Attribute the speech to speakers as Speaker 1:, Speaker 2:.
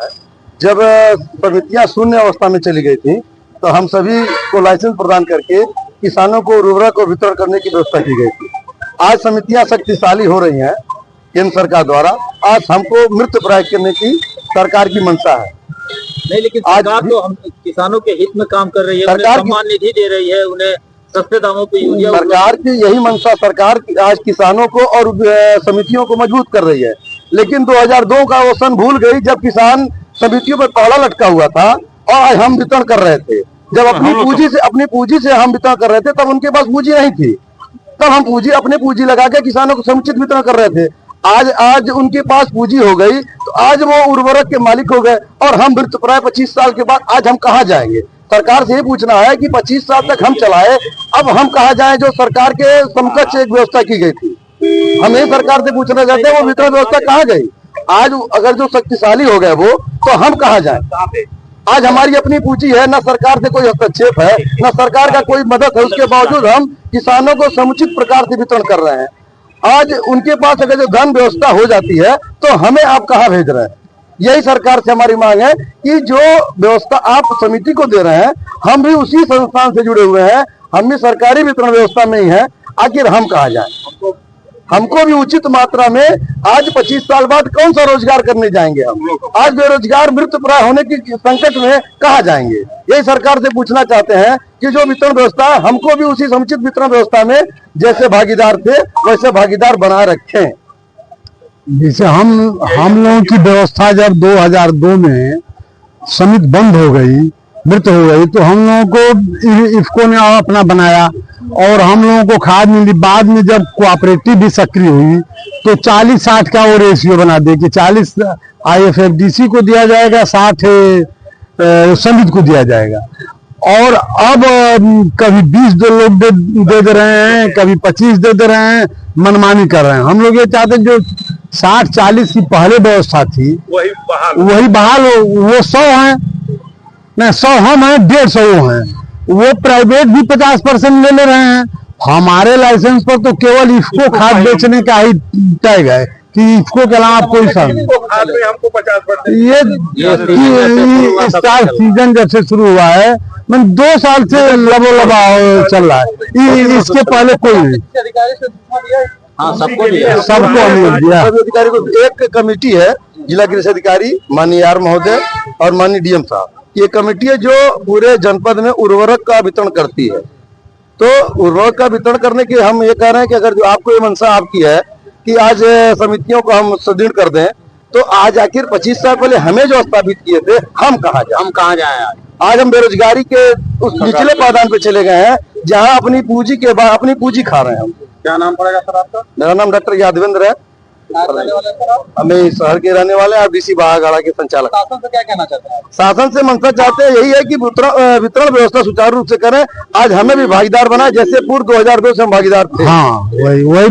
Speaker 1: है। जब समितियां शून्य अवस्था में चली गई थी तो हम सभी को लाइसेंस प्रदान करके किसानों को उर्वरक को वितरण करने की व्यवस्था की गई थी। आज समितियां शक्तिशाली हो रही हैं केंद्र सरकार द्वारा। आज हमको मृत प्राय करने की सरकार की मंशा है।
Speaker 2: नहीं, लेकिन सरकार तो हम किसानों के हित में काम कर रही है, उन्हें सम्मान निधि दे रही है, उन्हें सस्ते दामों पे यूरिया।
Speaker 1: सरकार की यही मंशा, सरकार आज किसानों को और समितियों को मजबूत कर रही है। लेकिन 2002 का वो सन भूल गई जब किसान समितियों पर पहला लटका हुआ था और आज हम वितरण कर रहे थे। जब अपनी पूंजी से हम वितरण कर रहे थे तब उनके पास पूंजी नहीं थी, तब हम अपनी पूंजी लगा के किसानों को समुचित वितरण कर रहे थे। आज उनके पास पूंजी हो गई तो आज वो उर्वरक के मालिक हो गए और हम मृत प्राय 25 साल के बाद आज हम कहाँ जाएंगे। सरकार से ये पूछना है कि 25 साल तक हम चलाए, अब हम कहाँ जाएं जो सरकार के समकक्ष एक व्यवस्था की गई थी। हम यही सरकार से पूछना चाहते हैं वो वितरण व्यवस्था कहाँ गई। आज अगर जो शक्तिशाली हो गए वो, तो हम कहाँ जाएं। आज हमारी अपनी पूंजी है, न सरकार से कोई हस्तक्षेप है, न सरकार का कोई मदद है, उसके बावजूद हम किसानों को समुचित प्रकार से वितरण कर रहे हैं। आज उनके पास अगर जो धन व्यवस्था हो जाती है तो हमें आप कहाँ भेज रहे हैं। यही सरकार से हमारी मांग है कि जो व्यवस्था आप समिति को दे रहे हैं, हम भी उसी संस्थान से जुड़े हुए हैं, हम भी सरकारी वितरण व्यवस्था में ही है। आखिर हम कहाँ जाएं। हमको भी उचित मात्रा में आज 25 साल बाद कौन सा रोजगार करने जाएंगे हम। आज बेरोजगार मृत प्राय होने की संकट में कहाँ जाएंगे। यही सरकार से पूछना चाहते हैं कि जो वितरण व्यवस्था है हमको भी उसी समुचित वितरण व्यवस्था में जैसे भागीदार थे वैसे भागीदार बनाए रखें।
Speaker 3: जैसे हम लोगों की व्यवस्था जब 2002 में समिति बंद हो गई, मृत हो गई, तो हम लोगों को इफको ने अपना बनाया और हम लोगों को खाद मिली। बाद में जब कोऑपरेटिव भी सक्रिय हुई तो 40-60 का वो रेशियो बना दे कि 40 IFFDC को दिया जाएगा, 60 समिति को दिया जाएगा। और अब कभी 20 लोग दे रहे हैं, कभी 25 दे रहे हैं, मनमानी कर रहे हैं। हम लोग ये चाहते हैं जो 60-40 की पहले व्यवस्था थी वही बहाल हो। वो 100 है ना, 100 हम हैं, 150 वो हैं। वो प्राइवेट भी 50% ले रहे हैं। हमारे लाइसेंस पर तो केवल इफको खाद बेचने का ही टैग है कि इफको के अलावा कोई साधन नहीं।
Speaker 1: हमको 50%।
Speaker 3: ये स्टार सीजन जब से शुरू हुआ है, मैं 2 साल से लबा चल रहा है। इसके पहले कोई नहीं।
Speaker 2: सबको
Speaker 3: दिया।
Speaker 1: अधिकारी को एक कमेटी है, जिला कृषि अधिकारी माननीय आर महोदय और माननीय DM साहब, ये कमेटी है जो पूरे जनपद में उर्वरक का वितरण करती है। तो उर्वरक का वितरण करने के हम ये कह रहे हैं कि अगर जो आपको ये मंशा आपकी है कि आज समितियों को हम सुदृढ़ कर दें, तो आज आखिर 25 साल पहले हमें जो स्थापित किए थे हम कहाँ जाए। आज हम बेरोजगारी के उस निचले पायदान पे चले गए हैं जहाँ अपनी पूंजी खा रहे हैं हम।
Speaker 2: क्या नाम पड़ेगा सर आपका?
Speaker 1: मेरा नाम डॉक्टर यादवेंद्र है। हमें शहर के रहने वाले हैं, DC बागागाड़ा के संचालक।
Speaker 2: शासन से क्या कहना चाहते हैं?
Speaker 1: शासन से मंशा चाहते हैं यही है कि वितरण व्यवस्था सुचारू रूप से करें। आज हमें भी भागीदार बनाए, जैसे पूर्व 2002 से हम भागीदार थे।
Speaker 3: हाँ, वही